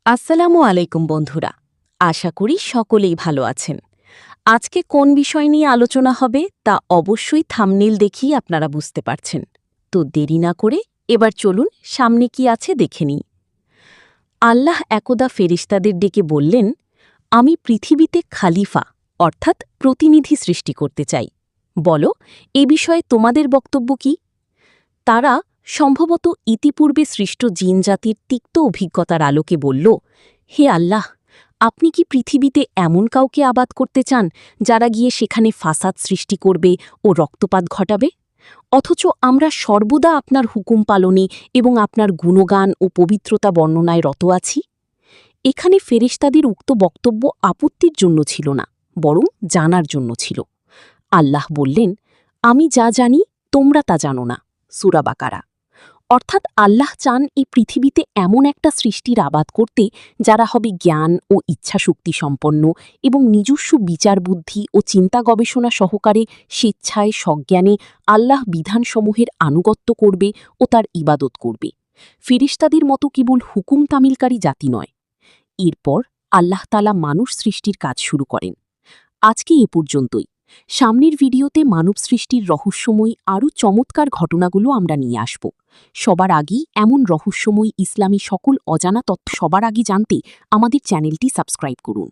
আসসালামু আলাইকুম বন্ধুরা। আশা করি সকলেই ভালো আছেন। আজকে কোন বিষয় নিয়ে আলোচনা হবে তা অবশ্যই থাম্বনেইল দেখেই আপনারা বুঝতে পারছেন। তো দেরি না করে এবার চলুন সামনে কি আছে দেখে নিই। আল্লাহ একদা ফেরেশতাদের ডেকে বললেন, আমি পৃথিবীতে খালিফা অর্থাৎ প্রতিনিধি সৃষ্টি করতে চাই। বলো, এ বিষয়ে তোমাদের বক্তব্য কি? তারা সম্ভবত ইতিপূর্বে সৃষ্ট জিনজাতির তিক্ত অভিজ্ঞতার আলোকে বলল, হে আল্লাহ, আপনি কি পৃথিবীতে এমন কাউকে আবাদ করতে চান যারা গিয়ে সেখানে ফাসাদ সৃষ্টি করবে ও রক্তপাত ঘটাবে? অথচ আমরা সর্বদা আপনার হুকুম পালনে এবং আপনার গুণগান ও পবিত্রতা বর্ণনায় রত আছি। এখানে ফেরেশতাদের উক্ত বক্তব্য আপত্তির জন্য ছিল না, বরং জানার জন্য ছিল। আল্লাহ বললেন, আমি যা জানি তোমরা তা জানো না। সূরা বাকারা। অর্থাৎ আল্লাহ চান এই পৃথিবীতে এমন একটা সৃষ্টির আবাদ করতে যারা হবে জ্ঞান ও ইচ্ছাশক্তি সম্পন্ন এবং নিজস্ব বিচার বুদ্ধি ও চিন্তা গবেষণা সহকারে স্বেচ্ছায় সজ্ঞানে আল্লাহ বিধানসমূহের আনুগত্য করবে ও তার ইবাদত করবে। ফেরেশতাদের মতো কেবল হুকুম তামিলকারী জাতি নয়। এরপর আল্লাহ তাআলা মানুষ সৃষ্টির কাজ শুরু করেন। আজকে এ পর্যন্তই। সামনের ভিডিওতে মানব সৃষ্টির রহস্যময়ী আরও চমৎকার ঘটনাগুলো আমরা নিয়ে আসব। সবার আগেই এমন রহস্যময়ী ইসলামী সকল অজানা তথ্য সবার আগে জানতে আমাদের চ্যানেলটি সাবস্ক্রাইব করুন।